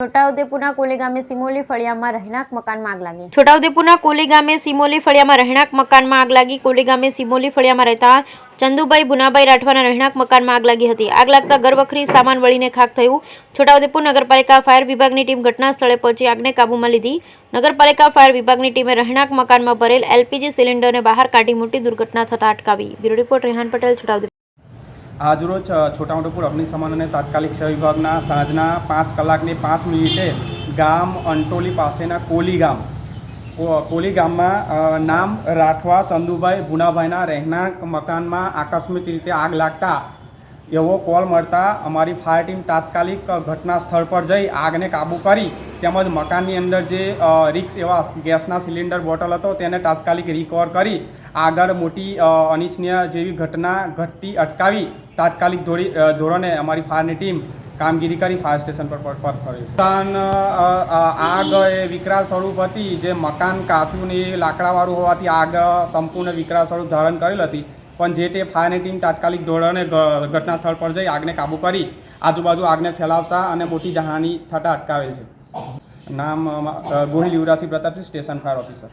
છોટાઉદેપુરના કોલી ગામે સિમોલી ફળિયામાં રહેણાંક મકાનમાં આગ લાગી. છોટાઉદેપુરના કોલી ગામે સિમોલી ફળિયામાં રહેણાંક મકાનમાં આગ લાગી. કોલી ગામે સિમોલી ફળિયામાં રહેતા ચંદુભાઈ ભુનાભાઈ રાઠવાના રહેણાંક મકાનમાં આગ લાગી હતી. આગ લાગતા ઘરવખરી સામાન બળીને ખાખ થયું. છોટાઉદેપુર નગરપાલિકા ફાયર વિભાગની ટીમ ઘટના સ્થળે પહોંચી આગને કાબૂમાં લીધી. નગરપાલિકા ફાયર વિભાગની ટીમે રહેણાંક મકાનમાં ભરેલ એલપીજી સિલિન્ડરને બહાર કાઢી મોટી દુર્ઘટના થતા અટકાવી. Bureau report Rehan Patel, Chhota Udepur. આજરોજ છોટાઉદેપુર અગ્નિશમન અને તાત્કાલિક સેવા વિભાગના સાંજના 5 કલાકની 5 મિનિટે ગામ અંટોલી પાસેના કોલી ગામમાં નામ રાઠવા ચંદુભાઈ ભુનાભાઈના રહેણાંક મકાનમાં આકસ્મિક રીતે આગ લાગતા એવો કોલ મળતા અમારી ફાયર ટીમ તાત્કાલિક ઘટના સ્થળ પર જઈ આગને કાબૂ કરી તેમજ મકાનની અંદર જે રિક્સ એવા ગેસના સિલિન્ડર બોટલ હતો તેને તાત્કાલિક રિકવર કરી આગળ મોટી અનિચ્છનીય જેવી ઘટના ઘટતી અટકાવી તાત્કાલિક ધોરણે અમારી ફાયરની ટીમ કામગીરી કરી ફાયર સ્ટેશન પર કરી. મકાન આગ એ વિકરાળ સ્વરૂપ હતી. જે મકાન કાચું ને લાકડાવાળું હોવાથી આગ સંપૂર્ણ વિકરાળ સ્વરૂપ ધારણ કરેલ હતી. પણ જે તે ફાયરની ટીમ તાત્કાલિક ધોરણે ઘટના સ્થળ પર જઈ આગને કાબૂ કરી આજુબાજુ આગને ફેલાવતા અને મોટી જાનહાનિ થતાં અટકાવેલ છે. નામ Gohil Yuvrajsinh Pratapsinh, station fire officer.